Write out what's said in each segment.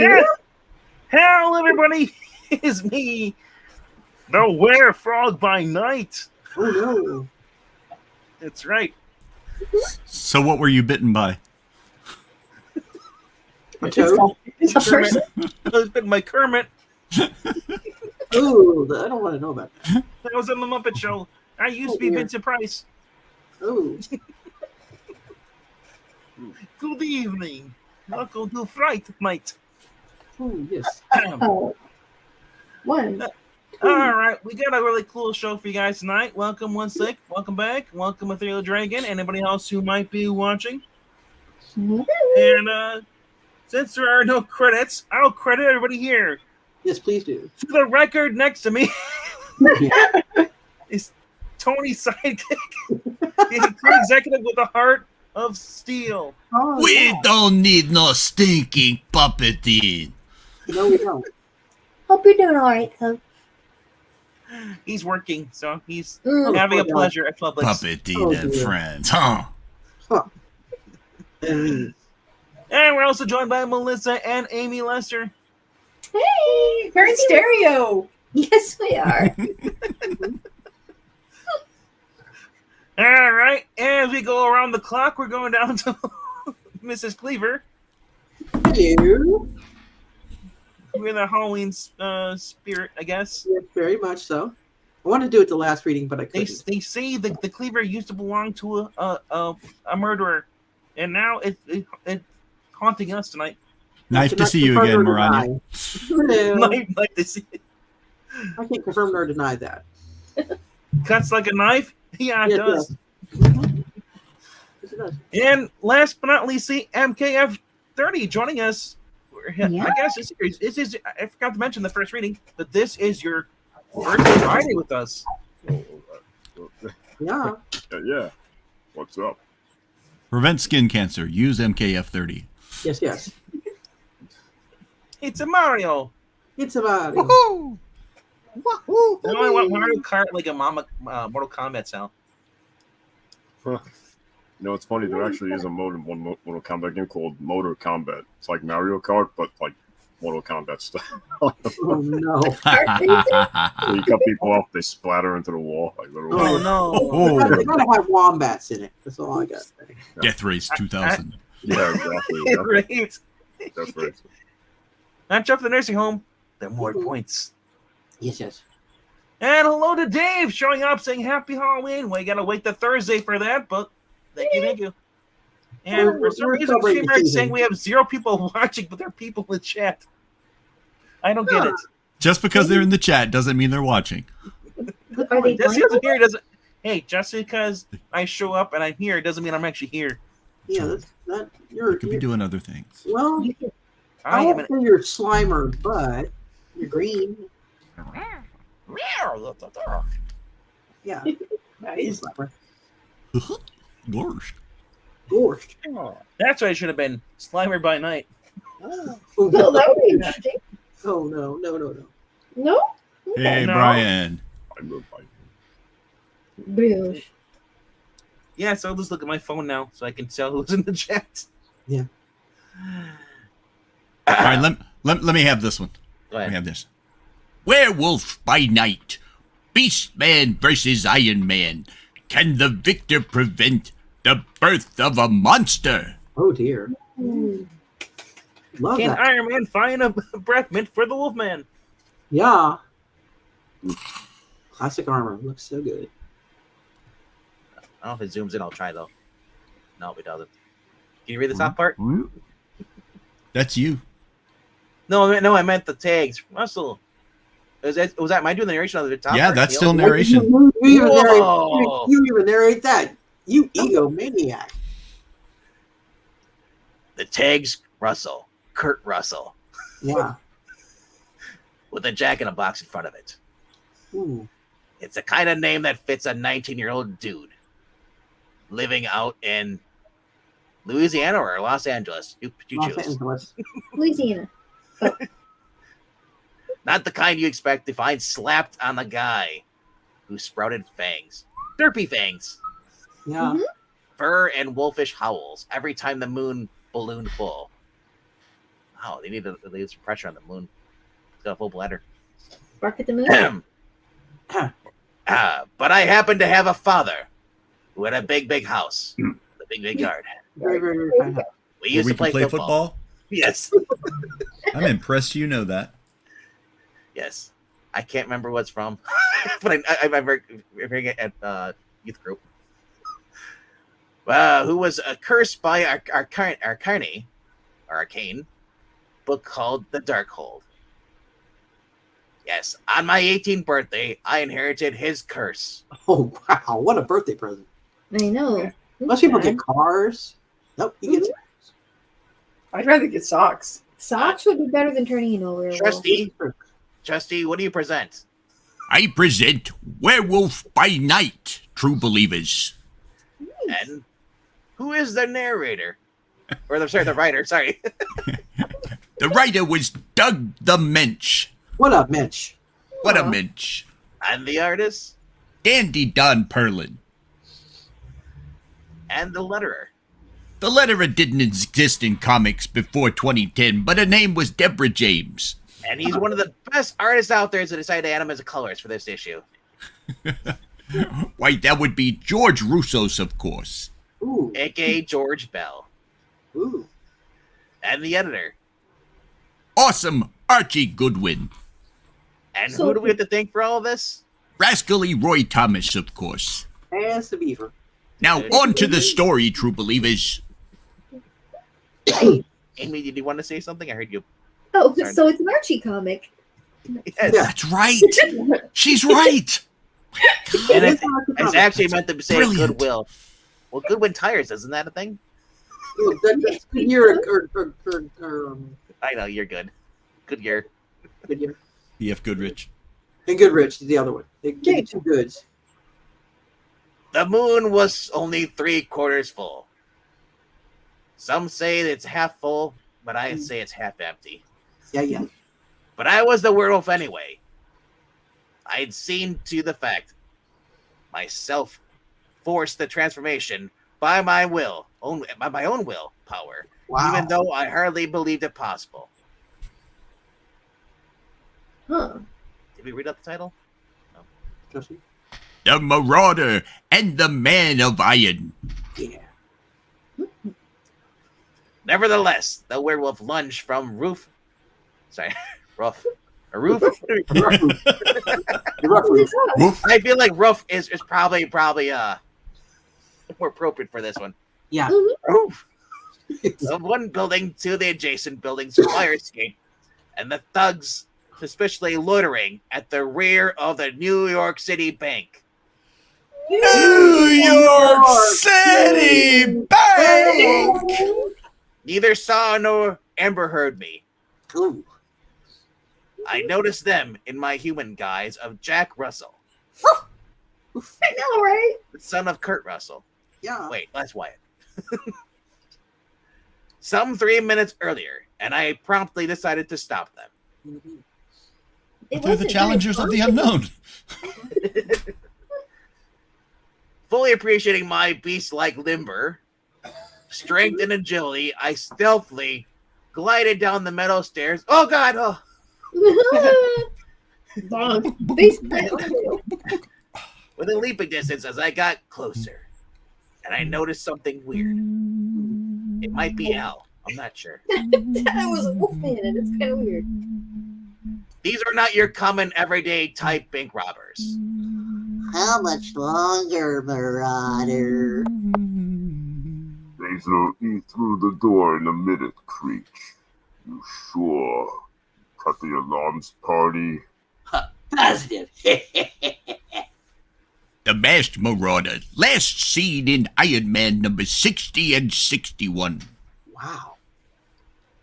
Hello, everybody. It's me, the Werefrog by night. Oh, no. That's right. So what were you bitten by? A toad? It's a person. I was bitten by Kermit. Ooh, I don't want to know about that. That was on the Muppet Show. I used to be dear. Vincent Price. Ooh. Good evening. Welcome to Fright Night. Ooh, yes. Oh. One. All right, we got a really cool show for you guys tonight. Welcome, One Slick. Welcome back. Welcome, Ethereal Dragon. Anybody else who might be watching. And since there are no credits, I'll credit everybody here. Yes, please do. To the record next to me is Tony Sidekick, the executive with a heart of steel. Oh, We yeah. don't need no stinking puppeting. No, we don't. Hope you're doing all right, though. He's working, so he's Mm. having a poor guy. pleasure at Publix. Puppeting Oh, and dear. friends, huh? And And we're also joined by Melissa and Amy Lester. Hey, we're in stereo. Yes, we are. All right, as we go around the clock, we're going down to Mrs. Cleaver hello. with a Halloween spirit, I guess. Yes, very much so. I wanted to do it the last reading, but I They couldn't. say the Cleaver used to belong to a murderer, and now it's haunting us tonight. Nice to Cannot see you confirm again, nor Marauder. deny. Hello. Like to see it. I can't confirm nor deny that. Cuts like a knife. Yeah, it Yes, does. Yes, it does. And last but not least, see MKF30 joining us. Yeah. I guess this is I forgot to mention the first reading, but this is your first Friday with us. Yeah. Yeah. What's up? Prevent skin cancer. Use MKF30. Yes, yes. It's a Mario. It's about it. Woohoo! I want Mario Kart like a Mortal Kombat sound. You know, it's funny. There actually is a mode in one Mortal Kombat game called Motor Combat. It's like Mario Kart, but like Mortal Kombat style. Oh, no. So you cut people off, they splatter into the wall. Like literally. Oh no! They gotta have wombats in it. That's all I got to say. Death Race 2000. Yeah, exactly. Right. That's right. Not jump to the nursing home. There are more points. Yes, yes. And hello to Dave showing up saying Happy Halloween. We gotta wait till Thursday for that, but thank you. And for some We're reason, celebrating Streamer is season. saying we have 0 people watching, but there are people in the chat. I don't get it. Just because they're in the chat doesn't mean they're watching. Are they Jesse blind? doesn't hear. Doesn't. Hey, just because I show up and I'm here doesn't mean I'm actually here. Yeah, that's that. You You're could be doing other things. well. I I am won't say you're Slimer, but you're green. Yeah, he's Slimer. Gosh. Gorshed. That's what I should have been. Slimer by night. Oh, Well, that would be interesting. oh no. No? Hey, No. Brian. I'm good, bye. Brioche. Yeah, so I'll just look at my phone now so I can tell who's in the chat. Yeah. All right, let me have this one. Go Let ahead. me have this. Werewolf by night. Beastman versus Iron Man. Can the victor prevent the birth of a monster? Oh dear. Mm. Love Can that. Iron Man find a breath mint for the Wolfman? Yeah. Classic armor looks so good. I don't know if it zooms in. I'll try though. No, it doesn't. Can you read the top part? That's you. No, I meant the tags. Russell. Was that am I doing the narration on the top? Yeah, part? that's Neil? still narration. You even narrate, Whoa. you even narrate that. You egomaniac. The tags Russell. Kurt Russell. Yeah. With a jack in a box in front of it. Ooh. It's the kind of name that fits a 19-year-old dude living out in Louisiana or Los Angeles. You Los choose. Angeles. Louisiana. Not the kind you expect to find slapped on the guy who sprouted fangs. Derpy fangs. Yeah. Mhm. Fur and wolfish howls every time the moon ballooned full. Wow, they need to leave some pressure on the moon. It's got a full bladder. Bark at the moon. But I happen to have a father who had a big house, a big yard. Very, very fine. We Where used we to can play football. Yes, I'm impressed you know that. yes. I can't remember what's from, but I remember hearing it at youth group. Who was cursed by arcane book called The Darkhold. Yes, on my 18th birthday, I inherited his curse. Oh, wow. What a birthday present. I know. Most people get cars. Nope, he gets I'd rather get socks. Socks would be better than turning into a werewolf. Trusty, what do you present? I present Werewolf by Night, true believers. And who is the narrator? Or the writer, sorry. The writer was Doug the Mensch. What up, Mitch? What a mensch. And the artist? Dandy Don Perlin. And the letterer? The letterer didn't exist in comics before 2010, but her name was Deborah James. And he's one of the best artists out there to decide to add him as a colorist for this issue. Why, that would be George Roussos, of course. Ooh. A.K.A. George Bell. Ooh. And the editor. Awesome Archie Goodwin. And So- who do we have to thank for all of this? Rascally Roy Thomas, of course. As the beaver. Now, on to the story, true believers. Amy, did you want to say something? I heard you. Oh, Sorry. so it's an Archie comic. Yes. Yeah. That's right. She's right. And It is it's Archie actually meant to say Brilliant. Goodwill. Well, Goodwin Tires, isn't that a thing? That's good year. I know, you're good. Good year. Good year. E.F. Goodrich. And Goodrich is the other one. They give you two goods. The moon was only 3/4 full. Some say it's half full, but I say it's half empty. Yeah. But I was the werewolf anyway. I'd seen to the fact myself forced the transformation by my will, by my own will power, Wow. even though I hardly believed it possible. Huh. Did we read up the title? Trusty? The Marauder and the Man of Iron. Yeah. Nevertheless, the werewolf lunged from roof. Sorry, roof. A roof. The rough roof. Woof. I feel like roof is probably more appropriate for this one. Yeah. Roof. Of one building to the adjacent building's fire escape, and the thugs suspiciously loitering at the rear of the New York City Bank. New York City Bank. Neither saw nor Amber heard me. Ooh. I noticed them in my human guise of Jack Russell, I know, right? the son of Kurt Russell. Yeah. Wait, that's Wyatt. Some 3 minutes earlier, and I promptly decided to stop them. Mhm. It They're the wasn't challengers very of the unknown. Fully appreciating my beast-like limber, strength, and agility, I stealthily glided down the meadow stairs. Oh God! Oh, Bonk. Face plant. within leaping distance as I got closer, and I noticed something weird. It might be Al. I'm not sure. That was Wolfman, and it's kind of weird. These are not your common everyday type bank robbers. How much longer, Marauder? They throw you through the door in a minute, Creech. You sure? Cut the alarms party? Positive. The Masked Marauder, last seen in Iron Man number 60 and 61. Wow.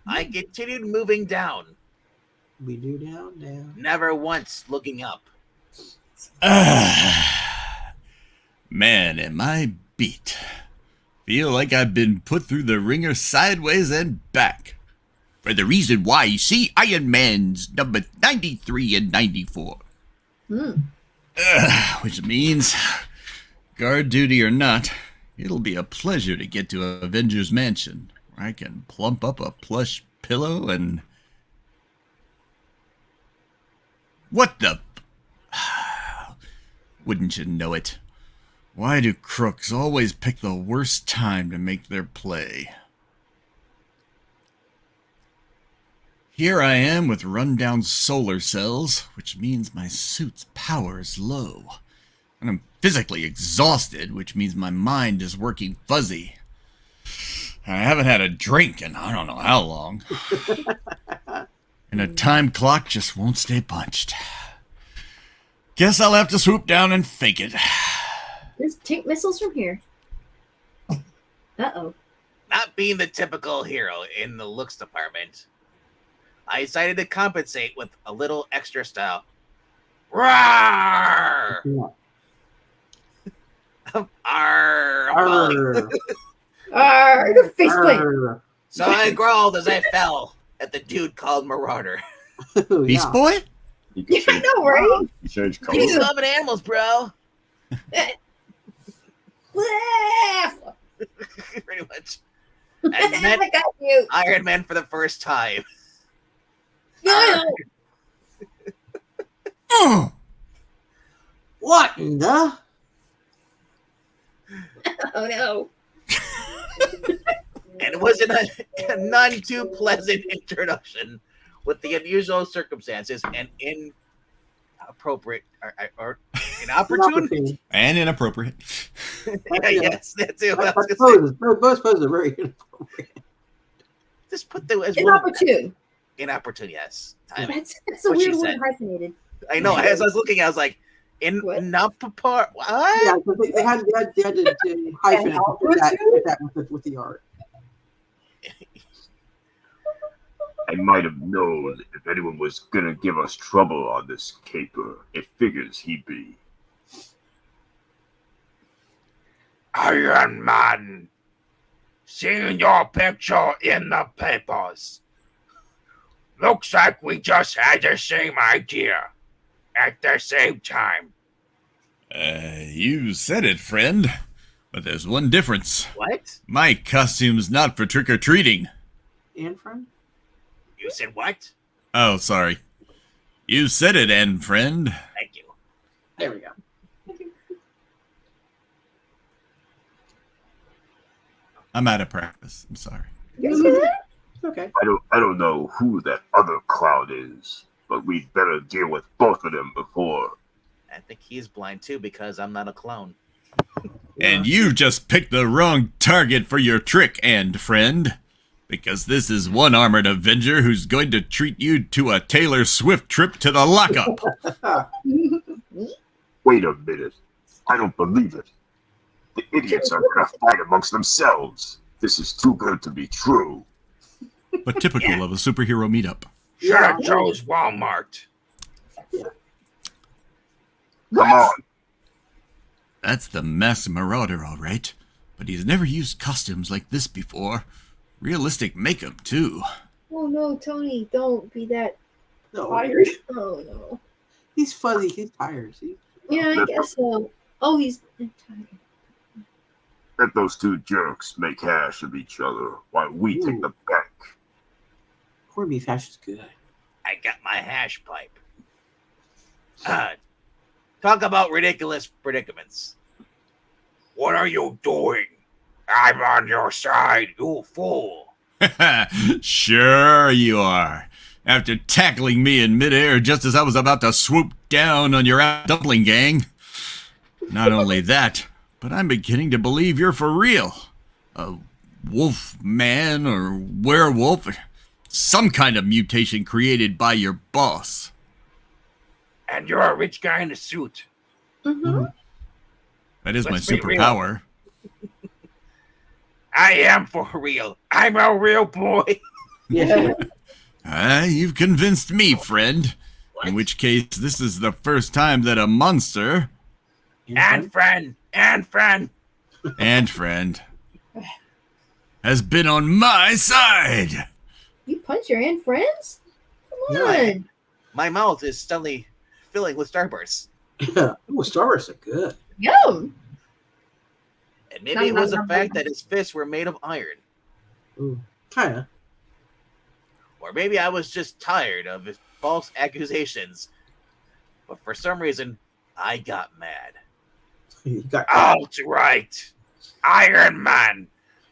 I continued moving down, We do down. never once looking up. Man, am I beat. Feel like I've been put through the ringer sideways and back. For the reason why, see Iron Man's number 93 and 94. Which means, guard duty or not, it'll be a pleasure to get to Avengers Mansion, where I can plump up a plush pillow and... What the... Wouldn't you know it? Why do crooks always pick the worst time to make their play? Here I am with run-down solar cells, which means my suit's power is low. And I'm physically exhausted, which means my mind is working fuzzy. And I haven't had a drink in I don't know how long. And a time clock just won't stay punched. Guess I'll have to swoop down and fake it. There's tank missiles from here. Uh-oh. Not being the typical hero in the looks department, I decided to compensate with a little extra style. Roar! Yeah. Arr! Arr, Arr, the faceplate. arr. So I growled as I fell at the dude called Marauder. Ooh, Beast yeah. Boy? You can Yeah, I change, know, right? you change He's colors. loving animals, bro. Pretty much. I met I got you. Iron Man for the first time. No. What in the? Oh no. And it wasn't a none too pleasant introduction with the unusual circumstances and inappropriate or inopportune. Inopportune. And inappropriate. Yes, that's it. I I was gonna say. suppose both poses are very inappropriate. Just put the as Inopportune. inopportune. Yes, timing. That's a What she weird word said. hyphenated. I know. As I was looking, I was like, What? inopportune. What? Yeah, because they had to hyphen it to put that with the art. I might have known if anyone was gonna give us trouble on this caper, it figures he'd be. Iron Man, seeing your picture in the papers. Looks like we just had the same idea at the same time. You said it, friend. But there's one difference. What? My costume's not for trick-or-treating. And friend? You said what? Oh, sorry. You said it, and friend. Thank you. There we go. I'm out of practice. I'm sorry. It's okay. I don't know who that other clown is, but we'd better deal with both of them before. I think he's blind too because I'm not a clone. And you just picked the wrong target for your trick, and friend. Because this is one armored Avenger who's going to treat you to a Taylor Swift trip to the lockup. Wait a minute. I don't believe it. The idiots are gonna fight amongst themselves. This is too good to be true. But typical of a superhero meetup. Should have chose Walmart. Come on. That's the masked Marauder, all right. But he's never used costumes like this before. Realistic makeup, too. Oh no, Tony, don't be that No, Tired. Oh no. he's fuzzy. He's tired. See? Yeah, I guess so. Oh, he's tired. Let those two jerks make hash of each other while we take the bank. Corned beef hash is good. I got my hash pipe. Talk about ridiculous predicaments. What are you doing? I'm on your side, you fool. Sure you are. After tackling me in midair just as I was about to swoop down on your dumpling gang. Not only that, but I'm beginning to believe you're for real. A Wolfman or werewolf, or some kind of mutation created by your boss. And you're a rich guy in a suit. Mm-hmm. That is Let's my be real. superpower. I am for real. I'm a real boy. Yeah. You've convinced me, friend. What? In which case, this is the first time that a monster And friend. And friend. and friend has been on my side. You punch your aunt friends? Come Yeah. on. My mouth is suddenly filling with starbursts. Yeah. Ooh, Starbursts are good. Yum. And maybe it was the fact that his fists were made of iron. Ooh, kind of. Or maybe I was just tired of his false accusations. But for some reason, I got mad. You got Outright! Iron Man!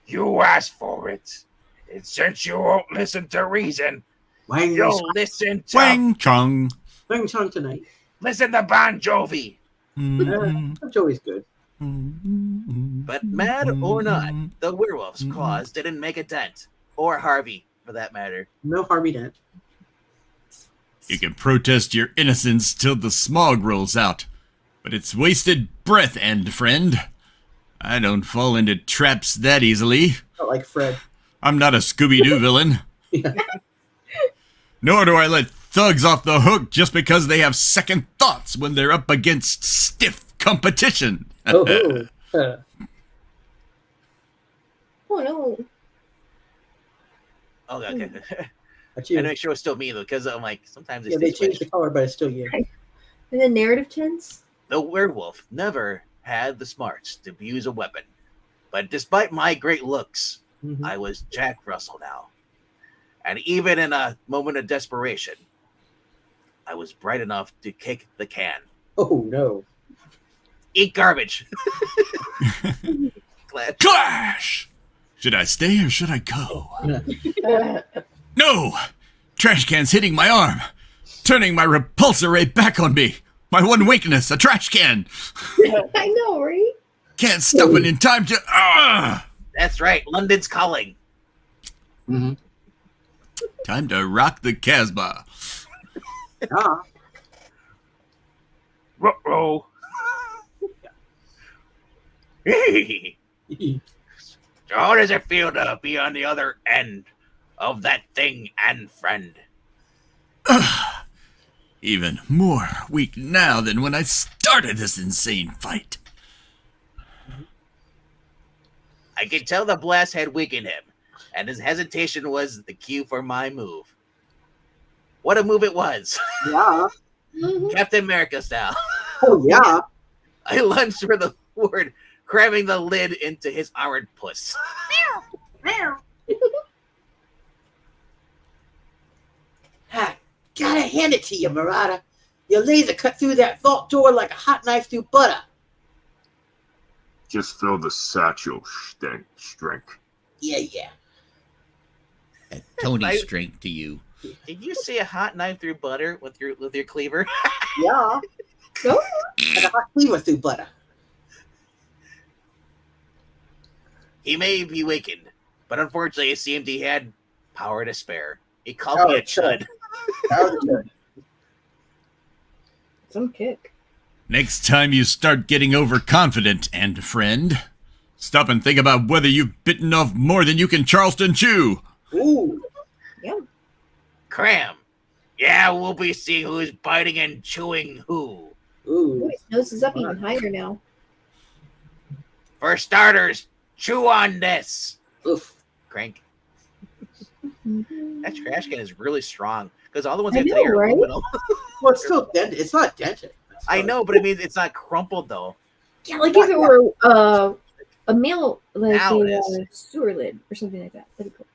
You asked for it. And since you won't listen to reason, Wang you'll listen to... Wang Chung. Wang Chung tonight. Listen to Bon Jovi. That's always good. But mad or not, the werewolf's claws didn't make a dent. Or Harvey, for that matter. No Harvey Dent. You can protest your innocence till the smog rolls out, but it's wasted breath, end friend. I don't fall into traps that easily. Not like Fred. I'm not a Scooby-Doo villain. Yeah. Nor do I let thugs off the hook just because they have second thoughts when they're up against stiff competition. Oh, Oh no. Oh, okay. that's I you. had to make sure it was still me, though, because I'm like, sometimes it's Yeah, they changed the color, but it's still you. And the narrative tense? The werewolf never had the smarts to use a weapon. But despite my great looks, Mhm. I was Jack Russell now. And even in a moment of desperation, I was bright enough to kick the can. Oh no. Eat garbage. Glad. Clash! Should I stay or should I go? Uh, No! Trash can's hitting my arm, turning my repulsor ray back on me. My one weakness, a trash can. I know, right? Can't stop it in time to... That's right. London's calling. Mhm. Time to rock the Casbah. Ah. Ruh-roh. How does it feel to be on the other end of that thing and friend? Even more weak now than when I started this insane fight. I could tell the blast had weakened him, and his hesitation was the cue for my move. What a move it was. Yeah. Mhm. Captain America style. Oh yeah. I lunged for the word, cramming the lid into his armored puss. Ha, gotta hand it to you, Marauder. Your laser cut through that vault door like a hot knife through butter. Just feel the satchel strength. Yeah. Tony I- strength to you. Did you see a hot knife through butter with your cleaver? Yeah. Oh. And a hot cleaver through butter. He may be weakened, but unfortunately it seemed he had power to spare. He called me a chud. That was good. some kick. Next time you start getting overconfident, and friend, stop and think about whether you've bitten off more than you can Charleston chew. Ooh. Cram. Yeah, we'll be seeing who's biting and chewing who. Ooh. His nose is up even higher now. For starters, chew on this. Oof. Crank. That trash can is really strong because all the ones I have know, today are right? aluminum. Well, it's still dented. It's not dented. It's I not- know, but it means it's not crumpled though. Yeah, like if it were a male, like Now it a is. sewer lid or something like that. That'd be cool.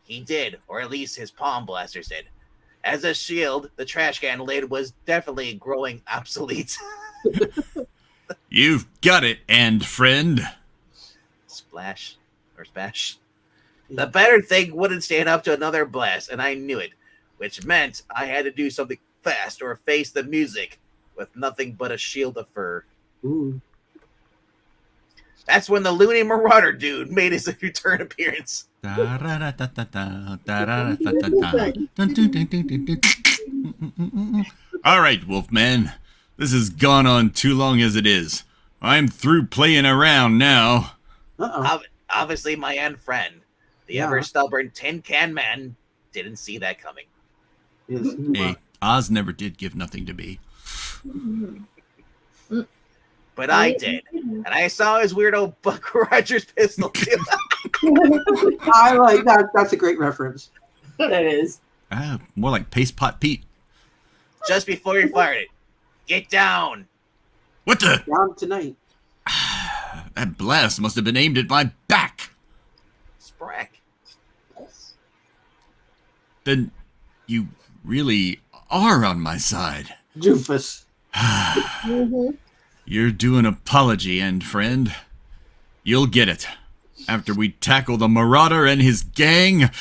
He did, or at least his palm blasters did. As a shield, the trash can lid was definitely growing obsolete. You've got it, and friend. Splash or splash. The better thing wouldn't stand up to another blast, and I knew it, which meant I had to do something fast or face the music with nothing but a shield of fur. Ooh. That's when the loony Marauder dude made his return appearance. All right, Wolfman. This has gone on too long as it is. I'm through playing around now. Uh-oh. Obviously, my end friend, the Yeah. ever stubborn tin can man, didn't see that coming. Yes. Hey, Oz never did give nothing to me. But I did. And I saw his weirdo Buck Rogers pistol too. I like that. That's a great reference. That is. More like Paste Pot Pete. Just before he fired it. Get down. What the? Down tonight. That blast must have been aimed at my back. Sprack. Then you really are on my side. Doofus. Mm-hmm. You're due an apology, end friend. You'll get it after we tackle the Marauder and his gang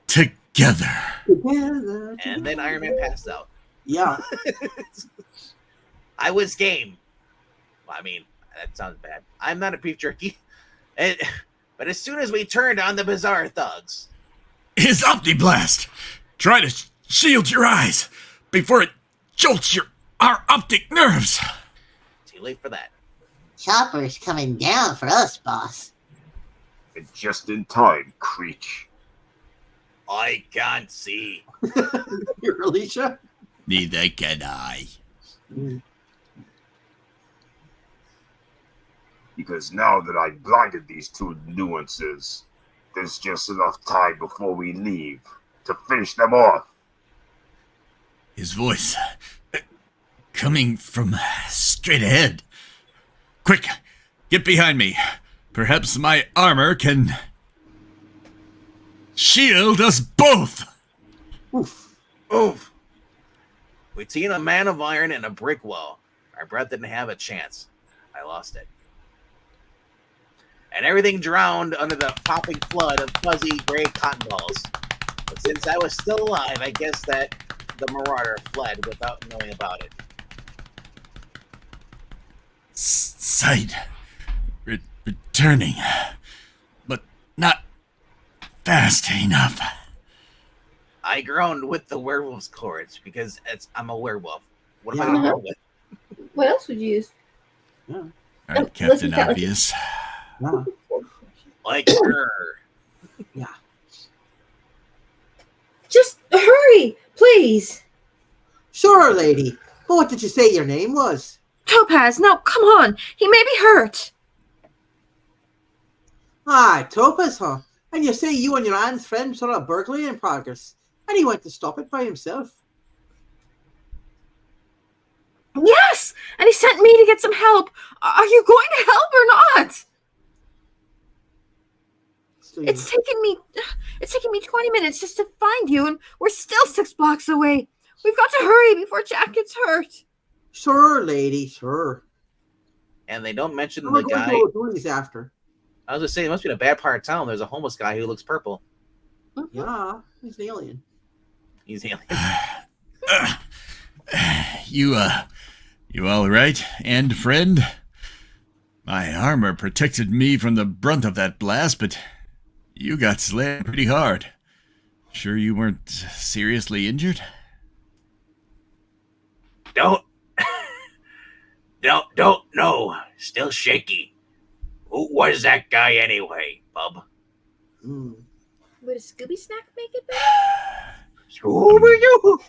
together. Together. And then Iron Man passed out. Yeah. I was game. Well, I mean, that sounds bad. I'm not a beef jerky. But as soon as we turned on the bizarre thugs, His Optiblast! Try to shield your eyes before it jolts our optic nerves. too late for that. Chopper's coming down for us, boss. And just in time, Creech. I can't see. You're Alicia? Neither can I. Because now that I've blinded these two nuances, there's just enough time before we leave to finish them off. His voice coming from straight ahead. Quick, get behind me. Perhaps my armor can shield us both. Oof. We'd seen a man of iron and a brick wall. Our breath didn't have a chance. I lost it. And everything drowned under the popping flood of fuzzy gray cotton balls. But since I was still alive, I guess that the Marauder fled without knowing about it. Sight returning, but not fast enough. I groaned with the werewolf's courage because I'm a werewolf. What am I Yeah. going to go with? What else would you use? All Oh, right, Captain listen, Captain. Obvious. Yeah. Like her. Just hurry, please. Sure, lady. But what did you say your name was? Topaz, now come on. He may be hurt. Ah, Topaz, huh? And you say you and your aunt's friend saw a burglary in progress, and he went to stop it by himself. Yes, and he sent me to get some help. Are you going to help or not? So It's taken me 20 minutes just to find you, and we're still 6 blocks away. We've got to hurry before Jack gets hurt. Sure, lady, sure. And they don't mention We're the going guy. to O'Dooley's after. I was just saying, it must be in a bad part of town. There's a homeless guy who looks purple. Yeah, he's an alien. He's alien. You all right, and friend? My armor protected me from the brunt of that blast, but you got slammed pretty hard. Sure you weren't seriously injured? Don't know. Still shaky. Who was that guy anyway, bub? Mm. Would a Scooby snack make it better? Scooby-Doo!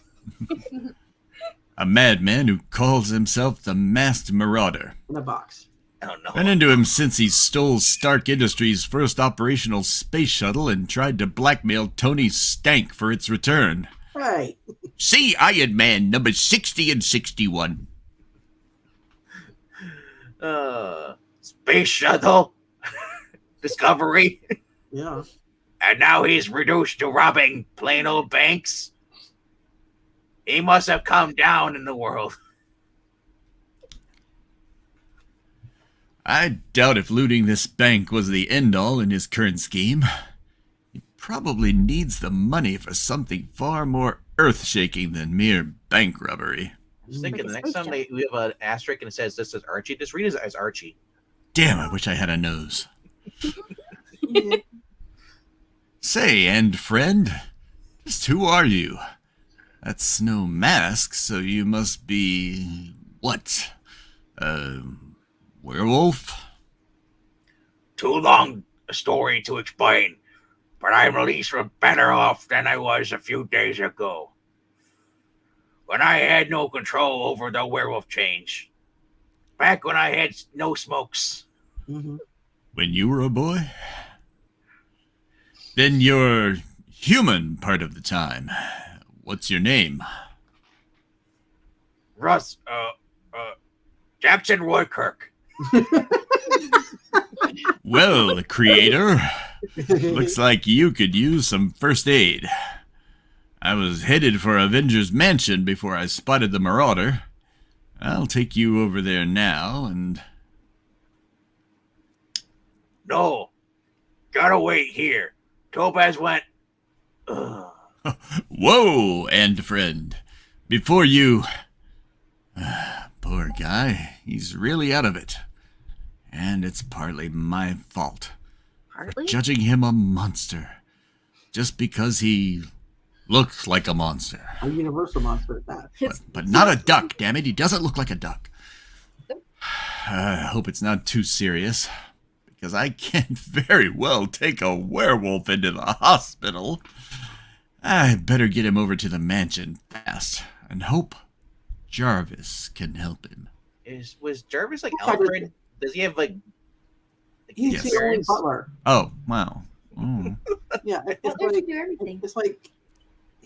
A madman who calls himself the Masked Marauder. In a box. Oh no. Been into him since he stole Stark Industries' first operational space shuttle and tried to blackmail Tony Stank for its return. Right. See Iron Man number 60 and 61. Space shuttle. Discovery. Yeah. And now he's reduced to robbing plain old banks. He must have come down in the world. I doubt if looting this bank was the end-all in his current scheme. He probably needs the money for something far more earth-shaking than mere bank robbery. I was thinking the next time we have an asterisk and it says this is Archie, just read it as Archie. Damn, I wish I had a nose. Say, and friend, just who are you? That's no mask, so you must be... what? Werewolf? Too long a story to explain, but I'm at least better off than I was a few days ago, when I had no control over the werewolf change. Back when I had no smokes. Mm-hmm. When you were a boy? Then you're human part of the time. What's your name? Jackson Woodkirk. Well, creator, looks like you could use some first aid. I was headed for Avengers Mansion before I spotted the Marauder. I'll take you over there now, and... No. Gotta wait here. Topaz went... Ugh. Whoa, and friend. Before you... poor guy. He's really out of it. And it's partly my fault. Partly? Judging him a monster. Just because he looks like a monster. A universal monster at that. But not a duck, damn it. He doesn't look like a duck. I hope it's not too serious, because I can't very well take a werewolf into the hospital. I better get him over to the mansion fast, and hope Jarvis can help him. Was Jarvis like Okay. Alfred? Does he have like He's Yes. the only butler. Oh, wow. Oh. Yeah, Well, it's there's like, do everything. it's like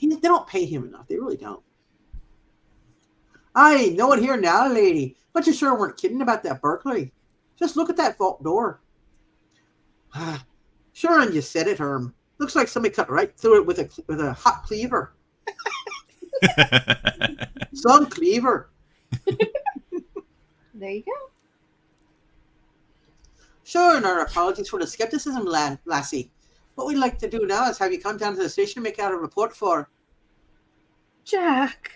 they don't pay him enough. They really don't. Aye, no one here now, lady. But you sure weren't kidding about that burglary. Just look at that vault door. Sure, and you said it, Herm. Looks like somebody cut right through it with a hot cleaver. Some cleaver. There you go. Sure, and our apologies for the skepticism, lassie. What we'd like to do now is have you come down to the station and make out a report for... Jack.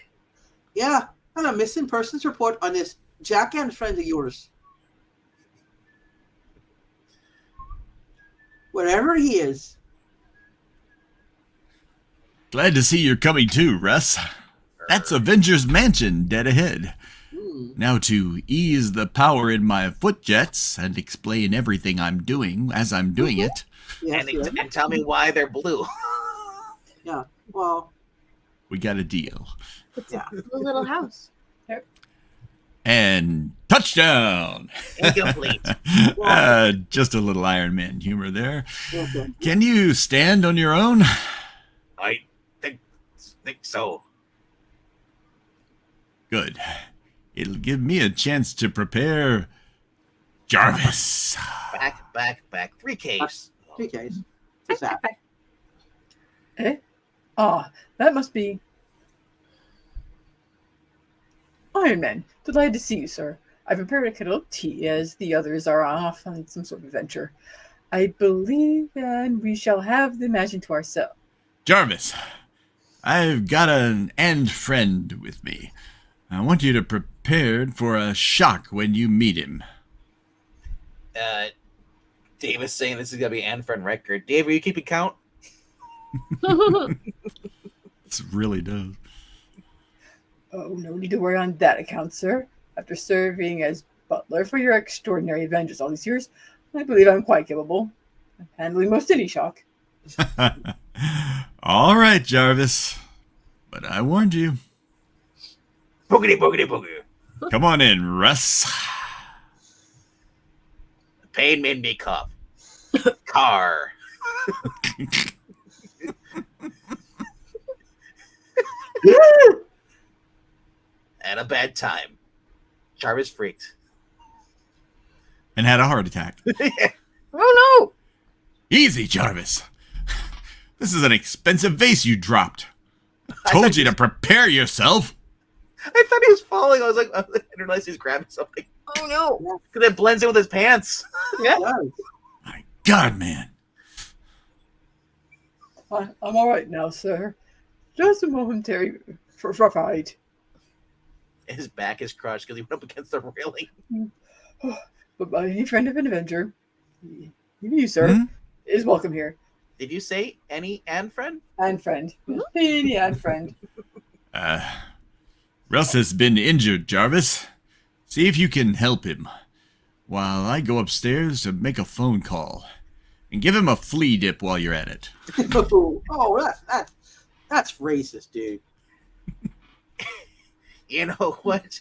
Yeah, and a missing persons report on this Jack and friend of yours. Wherever he is. Glad to see you're coming too, Russ. That's Avengers Mansion dead ahead. Now to ease the power in my foot jets and explain everything I'm doing as I'm doing it. Yes, yes. and tell me why they're blue. Yeah, well, We got a deal. yeah. The little house. And touchdown! Incomplete. Just a little Iron Man humor there. Okay. Can you stand on your own? I think so. Good. It'll give me a chance to prepare Jarvis. Back. 3Ks. Okay. What's that? Eh? Ah, that must be... Iron Man, delighted to see you, sir. I prepared a kettle of tea as the others are off on some sort of adventure. I believe then we shall have the mansion to ourselves. Jarvis, I've got an and friend with me. I want you to prepared for a shock when you meet him. Dave is saying this is gonna be Anne Friend record. Dave, are you keeping count? This really does. Oh, no need to worry on that account, sir. After serving as butler for your extraordinary Avengers all these years, I believe I'm quite capable of handling most any shock. All right, Jarvis. But I warned you. Boogity. Come on in, Russ. Pain made me cough. Car. And a bad time. Jarvis freaked. And had a heart attack. Oh no! Easy, Jarvis. This is an expensive vase you dropped. I told you to prepare yourself. I thought he was falling. I didn't realize he was grabbing something. Oh no! Because it blends in with his pants. Yeah. My God, man. I'm all right now, sir. Just a momentary fright. His back is crushed because he went up against the railing. But any friend of an Avenger, even you, sir, is welcome here. Did you say any Anne Friend? And friend. Any and friend. Russ has been injured, Jarvis. See if you can help him. While I go upstairs to make a phone call. And give him a flea dip while you're at it. Oh, that's racist, dude. You know what?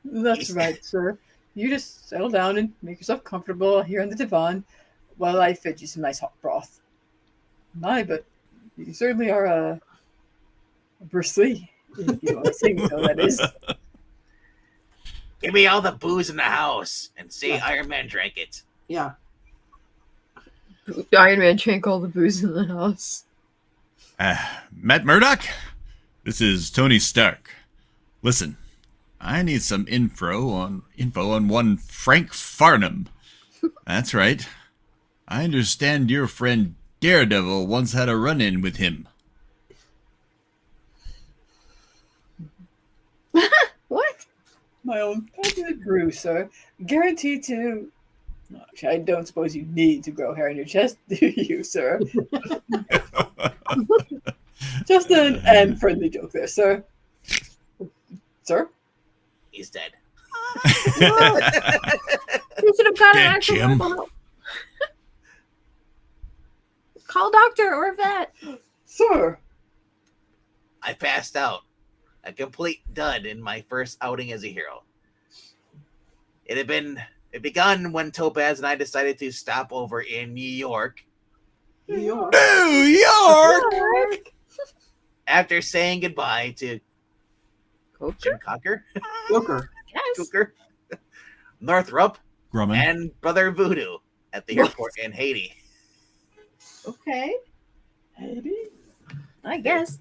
That's right, sir. You just settle down and make yourself comfortable here on the divan while I fed you some nice hot broth. My, but you certainly are a bristly, if you want to say so, that is. Give me all the booze in the house and say Iron Man drank it. Yeah. Iron Man drank all the booze in the house. Matt Murdock? This is Tony Stark. Listen, I need some info on one Frank Farnham. That's right. I understand your friend Daredevil once had a run-in with him. What? My own pet brew, sir. Guaranteed to. Actually, I don't suppose you need to grow hair on your chest, do you, sir? Just an friendly joke there, sir. Sir? He's dead. You should have got an Dead, actual Jim. medical help. Call a doctor or a vet. Sir! I passed out. A complete dud in my first outing as a hero. It begun when Topaz and I decided to stop over in New York. New York. New York! After saying goodbye to Jim Cocker, Joker. Yes. Cooker, Northrop, Grumman. and Brother Voodoo at the airport in Haiti. Okay. Haiti? I guess.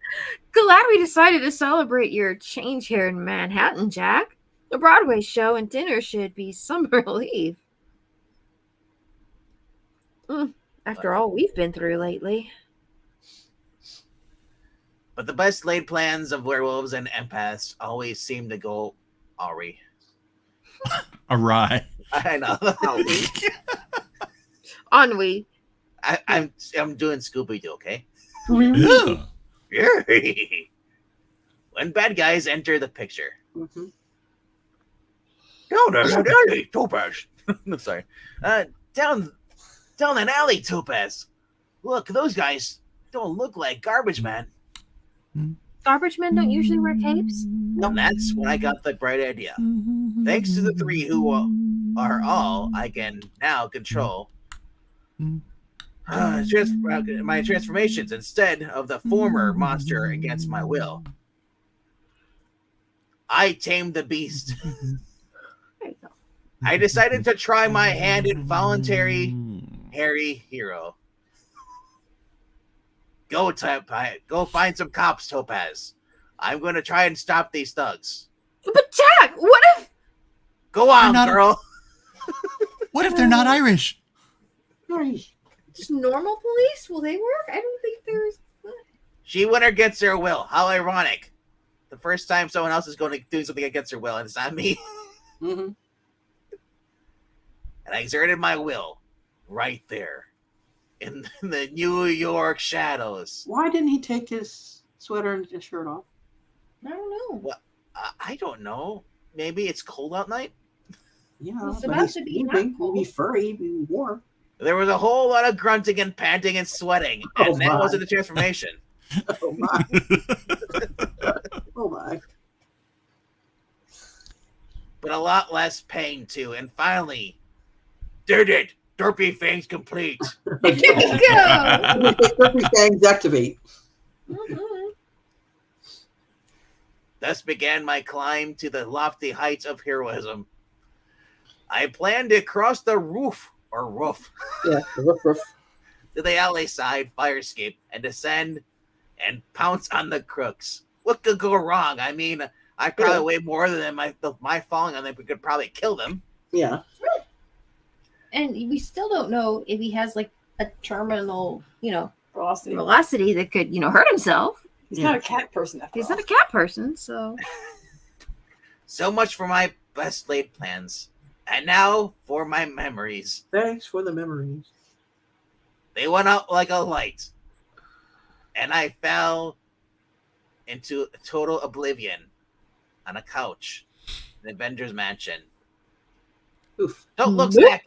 Glad we decided to celebrate your change here in Manhattan, Jack. The Broadway show and dinner should be some relief. After all we've been through lately. But the best laid plans of werewolves and empaths always seem to go awry. Awry. I know. Ennui. I'm doing Scooby Doo, okay? Yeah. When bad guys enter the picture. Mhm. Down an alley, Topaz. I'm sorry. Down an alley, Topaz. Look, those guys don't look like garbage man. Garbage men don't usually wear capes. And that's when I got the bright idea. Thanks to the three who are all I can now control my transformations instead of the former monster against my will. I tamed the beast. There you go. I decided to try my hand at voluntary hairy hero. Go find some cops, Topaz. I'm going to try and stop these thugs. But Jack, what if... Go on, They're not- girl. What if they're not Irish? Just normal police? Will they work? I don't think there's... She went against her will. How ironic. The first time someone else is going to do something against her will, and it's not me. Mm-hmm. And I exerted my will right there in the New York shadows. Why didn't he take his sweater and his shirt off? I don't know. I don't know. Maybe it's cold out night? Yeah, It's but about he's to be moving. not cold. He'll be furry, he'll be warm. There was a whole lot of grunting and panting and sweating, and Oh, that my. wasn't the transformation. Oh my. Oh my. But a lot less pain too. And finally, did it! Derpy Fangs complete. Here we go. Derpy Fangs activate. Mhm. Thus began my climb to the lofty heights of heroism. I planned to cross the roof Yeah, roof, roof. to the alley side fire escape and descend and pounce on the crooks. What could go wrong? I mean, I probably weigh more than my falling on them could probably kill them. Yeah. And we still don't know if he has like a terminal, Velocity. velocity that could, hurt himself. He's Yeah. not a cat person after He's all. not a cat person, so... So much for my best laid plans. And now for my memories. Thanks for the memories. They went out like a light. And I fell into total oblivion on a couch in Avengers Mansion. Oof. Don't look back.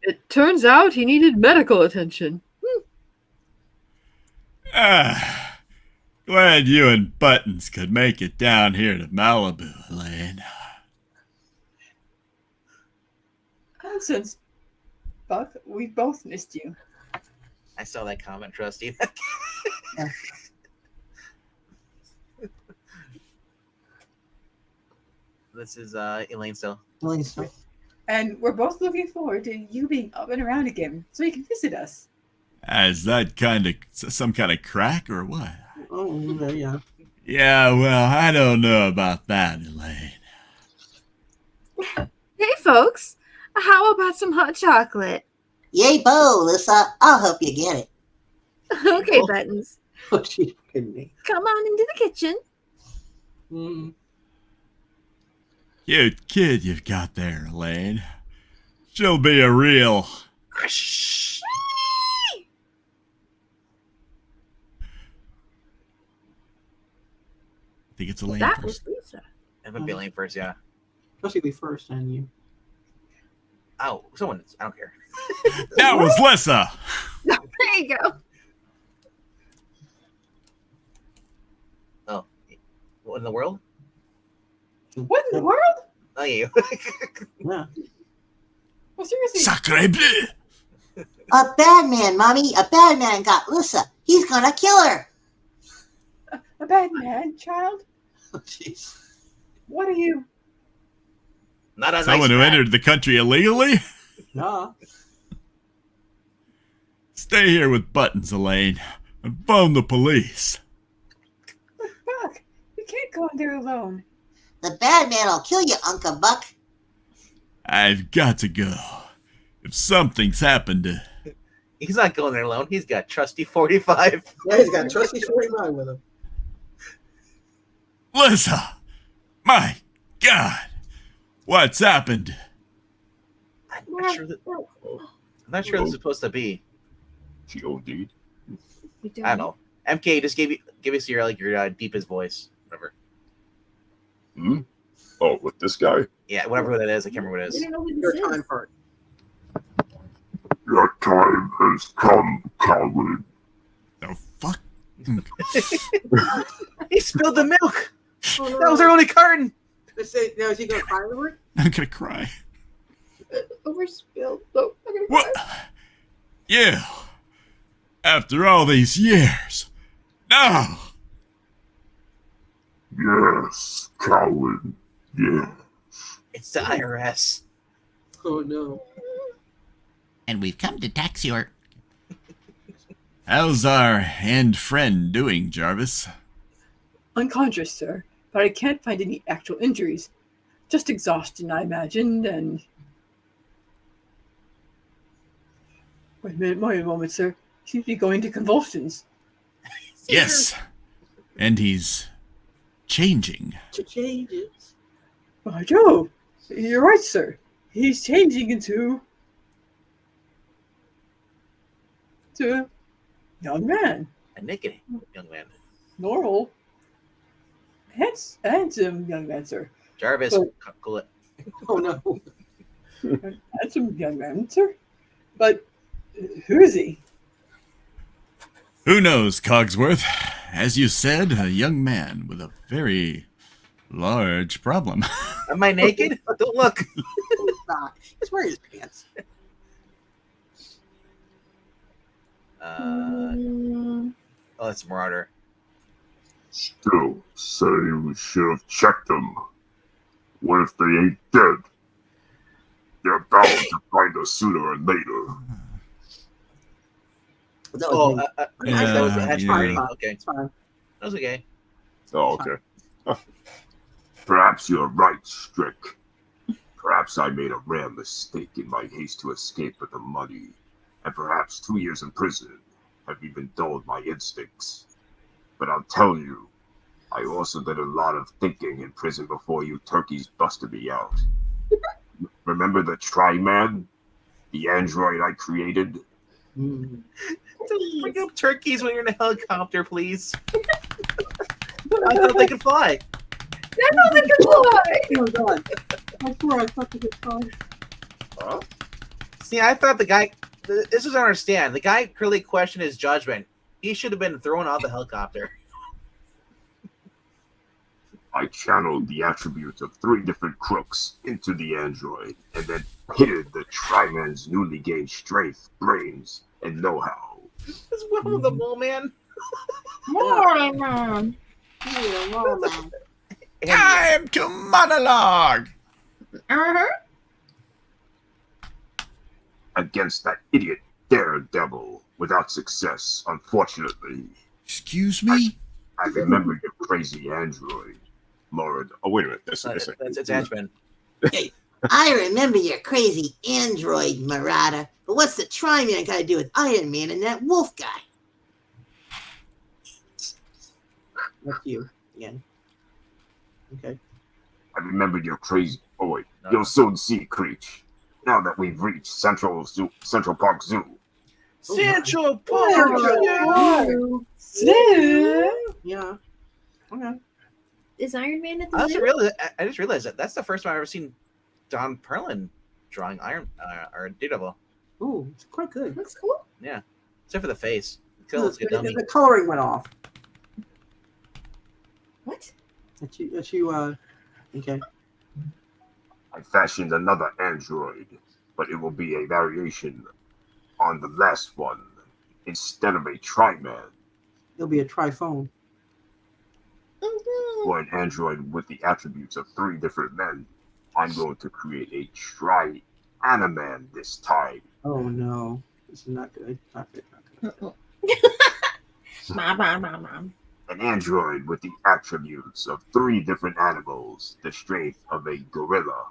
It turns out he needed medical attention. Glad you and Buttons could make it down here to Malibu, Elaine. Nonsense. Buck, we both missed you. I saw that comment, Trusty. This is Elaine still. Elaine's stuff. And we're both looking forward to you being up and around again so you can visit us. Is that some kind of crack or what? Oh, yeah. Yeah, well, I don't know about that, Elaine. Hey, folks. How about some hot chocolate? Yay, Bo, Lissa. I'll help you get it. Okay, Buttons. Oh, she's kidding me. Come on into the kitchen. Mm. Cute kid you've got there, Elaine. She'll be a real... Shh. I think it's Elaine That first. was Lisa. I'm gonna be Elaine first, yeah. Supposed to be first, and you. Oh, someone. I don't care. That was Lissa! There you go. Oh, what in the world? What in the world? Oh, you. Yeah. Well, seriously. Sacre bleu! A bad man, Mommy. A bad man got Lissa. He's gonna kill her. A bad man, child? Oh, jeez. What are you? Not a Someone nice who man. entered the country illegally? No. Stay here with Buttons, Elaine, and phone the police. But Buck, you can't go in there alone. The bad man will kill you, Uncle Buck. I've got to go. If something's happened to... He's not going there alone. He's got Trusty 45. Yeah, he's got Trusty 49 with him. Lissa! My God! What's happened? I'm not sure this is supposed to be. She OD'd. I don't know. MK, just give us your deepest voice. Whatever. Hmm? Oh, with this guy? Yeah, whatever that is. I can't remember what it We is. don't know who Your this time is. part. Your time has come, coward. The fuck? He spilled the milk. Oh, no. That was our only carton. Let's say, now, is he going to cry over it? I'm gonna cry. Overspilled. Oh, I'm gonna What? cry. You! After all these years! No! Yes, coward. Yeah. It's the IRS. Oh, no. And we've come to tax your... How's our end friend doing, Jarvis? Unconscious, sir, but I can't find any actual injuries. Just exhaustion, I imagine, and... Wait a moment, sir. He seems to be going to convulsions. Yes. And he's changing. Changes. By Jove, you're right, sir. He's changing into a young man. A naked young man. Normal. Handsome young man, sir. Jarvis, Well- cool it. Oh, no. Handsome young man, sir. But who is he? Who knows, Cogsworth? As you said, a young man with a very large problem. Am I naked? Don't look. He's not. He's wearing his pants. Oh, that's Marauder. Still say we should have checked them. What if they ain't dead? They're bound to find us sooner or later. That Oh, was me. that was the Yeah, hedge yeah. party. Okay, It's fine. that was okay. Oh, okay. Perhaps you're right, Strick. Perhaps I made a rare mistake in my haste to escape with the money. And perhaps 2 years in prison have even dulled my instincts. But I'll tell you, I also did a lot of thinking in prison before you turkeys busted me out. Remember the Tri-Man? The android I created? Mm. Don't bring up turkeys when you're in a helicopter, please. I thought they could fly. That's all they can fly. Oh, God. I swear I thought they could fly. Huh? See, I thought the guy. This is understand. The guy clearly questioned his judgment. He should have been thrown out of the helicopter. I channeled the attributes of 3 different crooks into the android, and then pitted the Tri-Man's newly gained strength, brains, and know-how. Is one of the mole man? More, man. Yeah, well, man. Time to monologue! Against that idiot Daredevil, without success, unfortunately. Excuse me? I remember your crazy android, Marauder. Oh, wait a minute. That's It's Henchman. Hey, I remember your crazy android, Marauder. But what's the Tri-Man got to do with Iron Man and that wolf guy? That's you again. Okay. I remember your crazy. Oh wait, No. you'll soon see, Creech. Now that we've reached Central Park Zoo. Central Park. Yeah. Okay. Is Iron Man at the I zoo? just realized that that's the first time I've ever seen Don Perlin drawing Iron or Daredevil. Ooh, it's quite good. Looks cool. Yeah, except for the face. Kills a dummy. The coloring went off. What? That you okay. I fashioned another android, but it will be a variation on the last one. Instead of a Tri-Man, It'll be a triphone. or an android with the attributes of 3 different men, I'm going to create a Tri-Animan this time. Oh no. This is not good. Not good, not good. Mom. An android with the attributes of 3 different animals, the strength of a gorilla,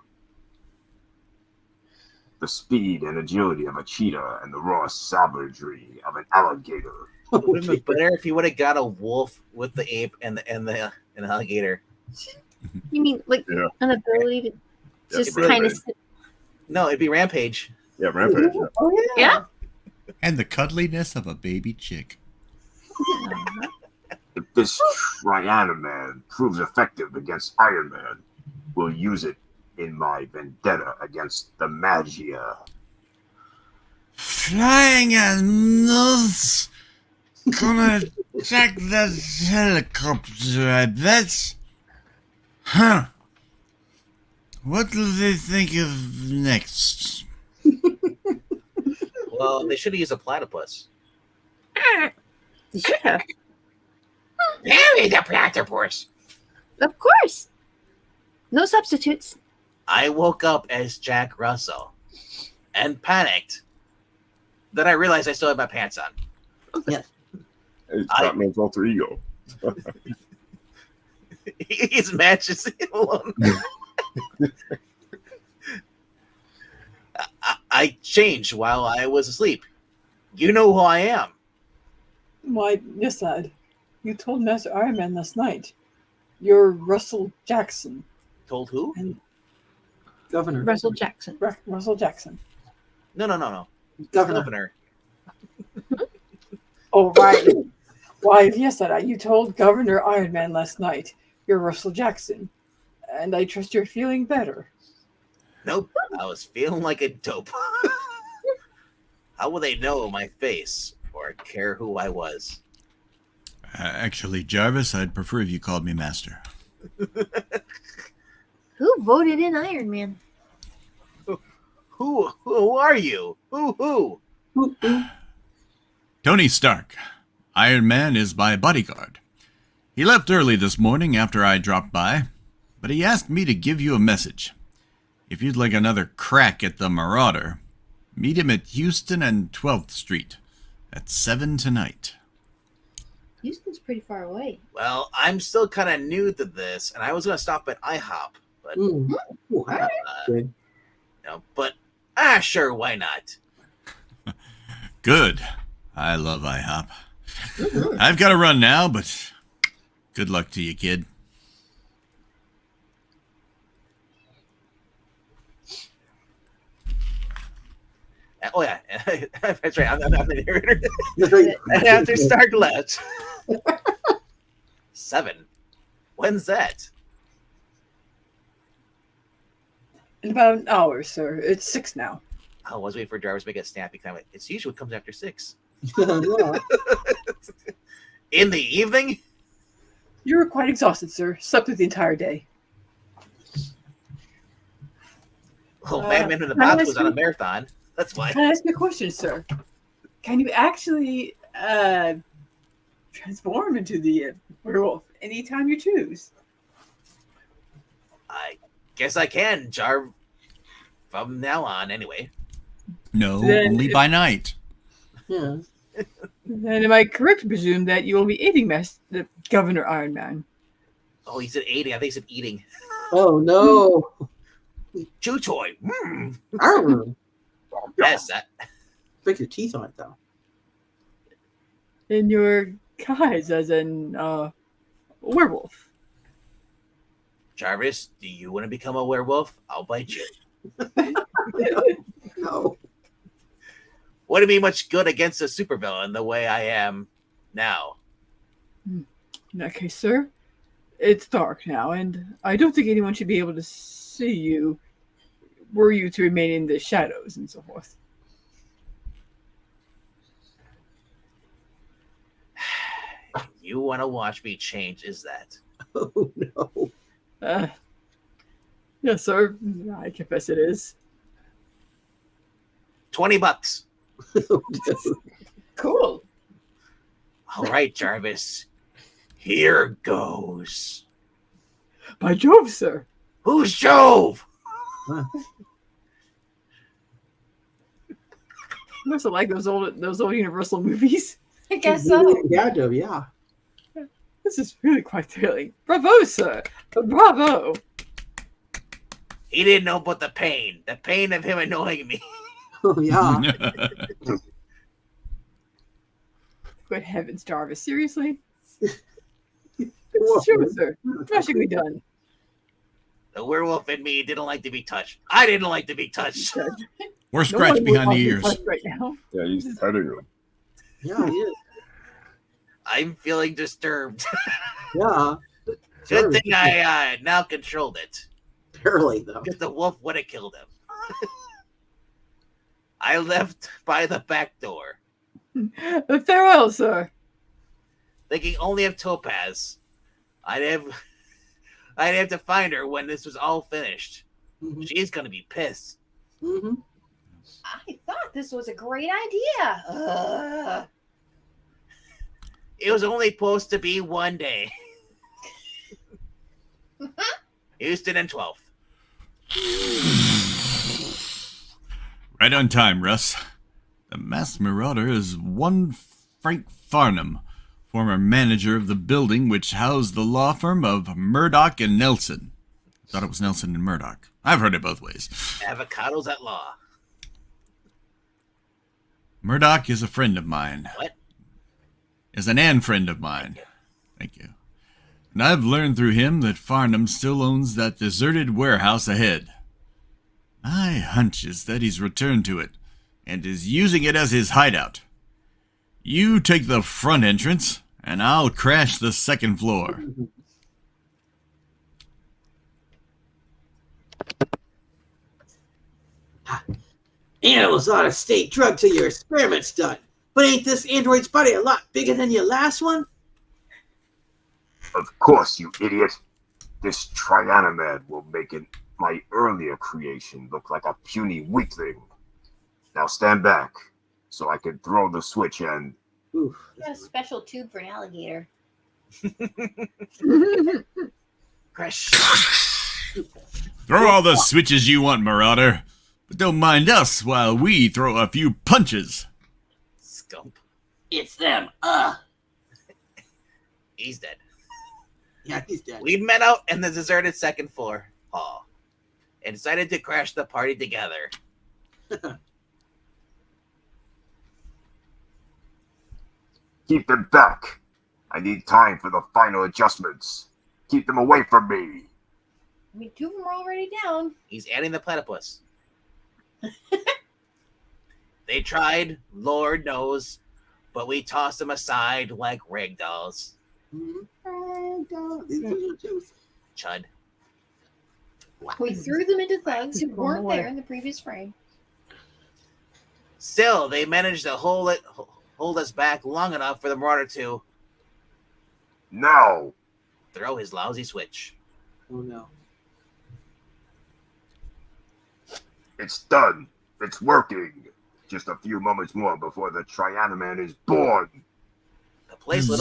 the speed and agility of a cheetah, and the raw savagery of an alligator. It would have been better if you would have got a wolf with the ape and the alligator. You mean like Yeah. an ability to just really kind of good. No, it'd be Rampage. Yeah, Rampage. Oh yeah. And the cuddliness of a baby chick. If this Tri-Animan proves effective against Iron Man, we'll use it in my vendetta against the Magia. Flying and nuts. Gonna check that helicopter, I bet. Huh. What do they think of next? Well, they should have used a platypus. You should have. Marry the platypus. Of course. No substitutes. I woke up as Jack Russell and panicked. Then I realized I still had my pants on. It's Batman's alter ego. He's matches alone. I changed while I was asleep. You know who I am. Why, yes, Dad. You told Master Iron Man last night. You're Russell Jackson. Told who? Governor. Russell Jackson. Russell Jackson. No. Governor. Oh, right. Why, yes, Dad. You told Governor Iron Man last night. You're Russell Jackson. And I trust you're feeling better. Nope. I was feeling like a dope. How will they know my face or care who I was? Actually, Jarvis, I'd prefer if you called me Master. Who voted in Iron Man? Who are you? Who? Tony Stark. Iron Man is my bodyguard. He left early this morning after I dropped by, but he asked me to give you a message. If you'd like another crack at the Marauder, meet him at Houston and 12th Street at 7 tonight. Houston's pretty far away. Well, I'm still kind of new to this, and I was going to stop at IHOP, but Good. sure, why not? Good. I love IHOP. I've got to run now, but good luck to you, kid. Oh yeah, that's right. I'm the narrator. And after Stark left, 7. When's that? In about an hour, sir. It's 6 now. I was waiting for Jarvis to make a snappy comment. It's usually what comes after 6. Yeah. In the evening? You were quite exhausted, sir. Slept through the entire day. Well, Madman in the can I Box ask was on a you- marathon. That's why. Can I ask you a question, sir? Can you actually transform into the werewolf anytime you choose? I guess I can, Jar. From now on, anyway. No, Then only if- by night. Yeah. And am I correct to presume that you will be aiding the Governor Iron Man? Oh, he said eating. I think he said eating. Oh no. Chew toy. Arr. Yes, that. Break your teeth on it though. In your guise as an werewolf. Jarvis, do you want to become a werewolf? I'll bite you. No. Wouldn't be much good against a supervillain the way I am now. In that case, sir, it's dark now, and I don't think anyone should be able to see you were you to remain in the shadows and so forth. You want to watch me change, is that? Oh no. Yes, sir. I confess it is. $20. Cool. All right, Jarvis. Here goes. By Jove, sir. Who's Jove? You must have liked those old Universal movies. I guess so. Yeah, Joe, yeah. This is really quite thrilling. Bravo, sir. Bravo. He didn't know about the pain. The pain of him annoying me. Oh yeah. Good heavens, Jarvis. Seriously? Whoa. Sure, sir. Tragically done. The werewolf in me didn't like to be touched. I didn't like to be touched. Or scratch behind the ears. Right now. Yeah, he's petting him. Yeah, he is. I'm feeling disturbed. Yeah. Good thing I now controlled it. Barely though. Because the wolf would have killed him. I left by the back door, Farewell, sir. thinking only of Topaz. I'd have to find her when this was all finished. Mm-hmm. She's gonna be pissed. Mm-hmm. I thought this was a great idea. It was only supposed to be one day. Houston and 12th. Right on time, Russ. The masked marauder is one Frank Farnham, former manager of the building which housed the law firm of Murdoch and Nelson. I thought it was Nelson and Murdoch. I've heard it both ways. Avocados at law. Murdoch is a friend of mine. What? Is an friend of mine. Thank you. And I've learned through him that Farnham still owns that deserted warehouse ahead. My hunch is that he's returned to it and is using it as his hideout. You take the front entrance, and I'll crash the second floor. Animals ought to stay drugged till your experiment's done. But ain't this android's body a lot bigger than your last one? Of course, you idiot. This Trianaman will make my earlier creation look like a puny weakling. Now stand back, so I can throw the switch and... Oof. Got a special tube for an alligator. Crash. Throw all the switches you want, Marauder. But don't mind us while we throw a few punches. Scump. It's them. He's dead. Yeah, he's dead. We met out in the deserted second floor hall and decided to crash the party together. Keep them back. I need time for the final adjustments. Keep them away from me. I mean, two of them are already down. He's adding the platypus. They tried, Lord knows, but we tossed them aside like rag dolls. Chud. We threw them into thugs who weren't there in the previous frame. Still, they managed to hold us back long enough for the Marauder to Now. throw his lousy switch. Oh no. It's done. It's working. Just a few moments more before the Trianaman is born. The place lit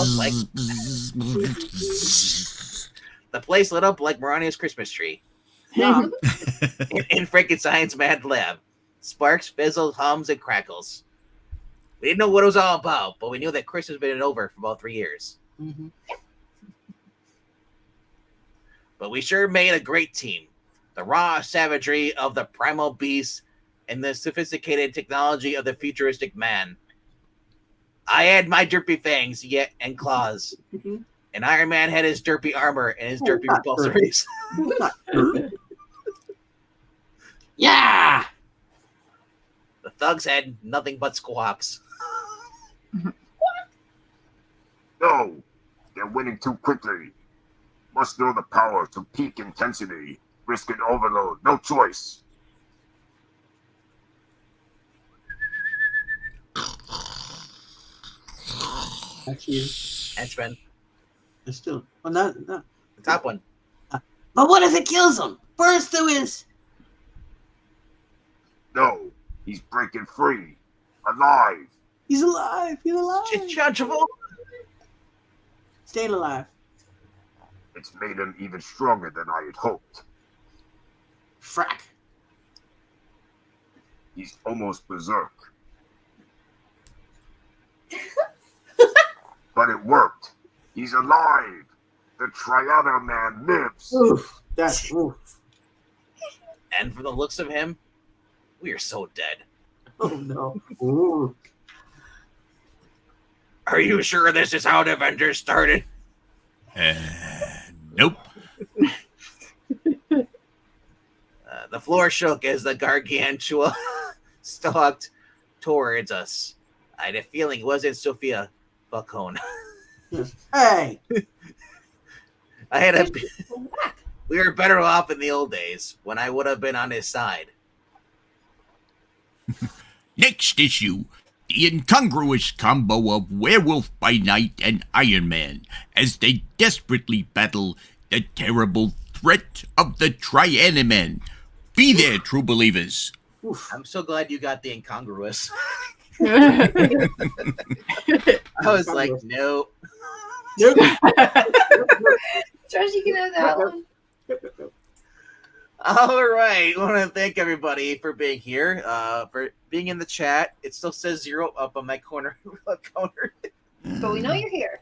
up like Marania's Christmas tree. Yeah. in Frankenstein's mad lab. Sparks, fizzles, hums, and crackles. We didn't know what it was all about, but we knew that Christmas had been over for about 3 years. Mm-hmm. But we sure made a great team. The raw savagery of the primal beast and the sophisticated technology of the futuristic man. I had my derpy fangs yet and claws. Mm-hmm. And Iron Man had his derpy armor and his derpy not repulsories. Yeah. The thugs had nothing but squawks. No, they're winning too quickly. Must know the power to peak intensity. Risk an overload. No choice. Actually, Henchman. it's still. Well, not. The top one. But what if it kills him? Burns through his. No, he's breaking free. Alive. He's alive. He's alive. John Travolta. Staying alive. It's made him even stronger than I had hoped. Frack. He's almost berserk. But it worked. He's alive. The Triada man lives. Oof. That's oof. And from the looks of him, we are so dead. Oh no. Ooh. Are you sure this is how the Avengers started? Nope. The floor shook as the gargantua stalked towards us. I had a feeling it wasn't Sophia Buck Cowan. Hey. I had a. We were better off in the old days when I would have been on his side. Next issue, the incongruous combo of Werewolf by Night and Iron Man as they desperately battle the terrible threat of the Trianiman. Be there, true believers. Oof. I'm so glad you got the incongruous. I was like, no. Nope. Josh, you can have that one. All right. I want to thank everybody for being here, for being in the chat. It still says 0 up on my corner. But we know you're here.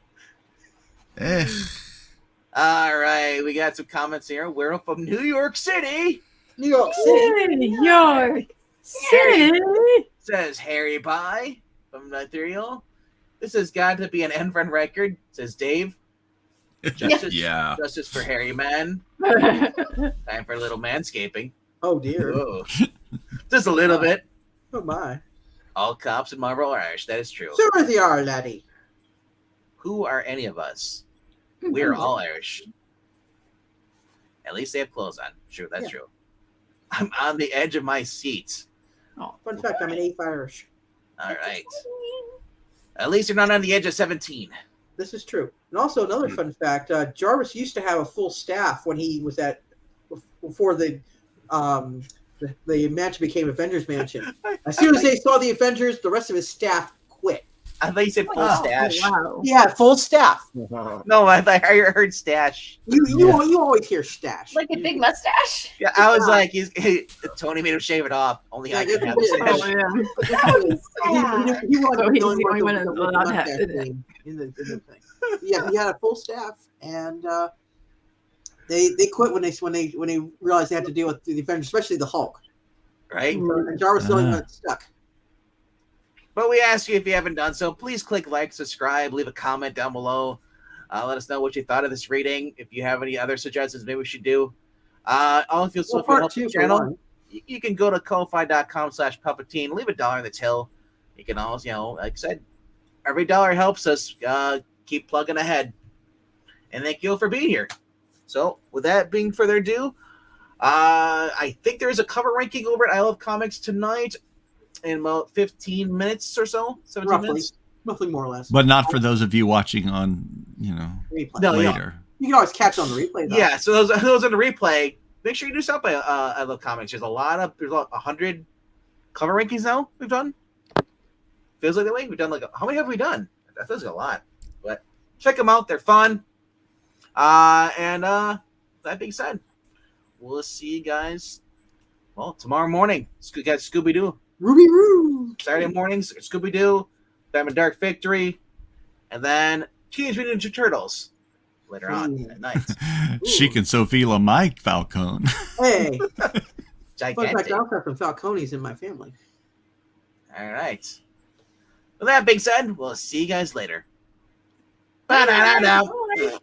All right. We got some comments here. We're from New York City. New York City. New York City. Says Harry Pie from Ethereal. This has got to be an Enron record, says Dave. Justice, Yeah. Justice for Harry Man. Time for a little manscaping. Oh dear. Whoa. Just a little bit. Oh my. All cops in Marvel are Irish. That is true. Sure they are, laddie. Who are any of us? We are all Irish. At least they have clothes on. True, that's true. I'm on the edge of my seat. Fun fact, I'm an eighth Irish. All right. At least you're not on the edge of 17. This is true. And also another fun fact, Jarvis used to have a full staff when he was before the mansion became Avengers Mansion. As soon as they saw the Avengers, the rest of his staff quit. I thought you said full stash. Wow. He had full staff. No, I thought I heard stash. You always hear stash. Like a big mustache. Yeah, I was like, Tony made him shave it off. Only I can have the Oh, stash. yeah. He wasn't So he's the only the only one one with allowed to have mustache it. in the thing. Yeah, he had a full staff, and they quit when they realized they had to deal with the Avengers, especially the Hulk. Right? And Jarvis still got stuck. But we ask you, if you haven't done so, please click like, subscribe, leave a comment down below. Let us know what you thought of this reading. If you have any other suggestions, maybe we should do. All if you help the channel, you can go to ko-fi.com/Palpatine, leave $1 in the till. You can also, like I said, every dollar helps us keep plugging ahead. And thank you all for being here. So, with that being further ado, I think there's a cover ranking over at I Love Comics tonight in about 15 minutes or so, 17 minutes. Roughly more or less. But not for those of you watching on, Replay. No, later. You can always catch it on the replay, though. Yeah, so those on the replay, make sure you do stop by I Love Comics. There's 100 cover rankings now we've done. Feels like that way. We've done how many have we done? That feels like a lot. But check them out. They're fun. And that being said, we'll see you guys, tomorrow morning. Got Scooby-Doo. Ruby Roo. Saturday mornings, Scooby-Doo. Diamond Dark Victory, and then Teenage Mutant Ninja Turtles later on Ooh. at night. Chic and Sophia Mike Falcone. Hey, fun fact, Gigantic. I also have some Falcones in my family. All right. With that being said, we'll see you guys later. Ba-da-da-da. Bye.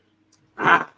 Ah.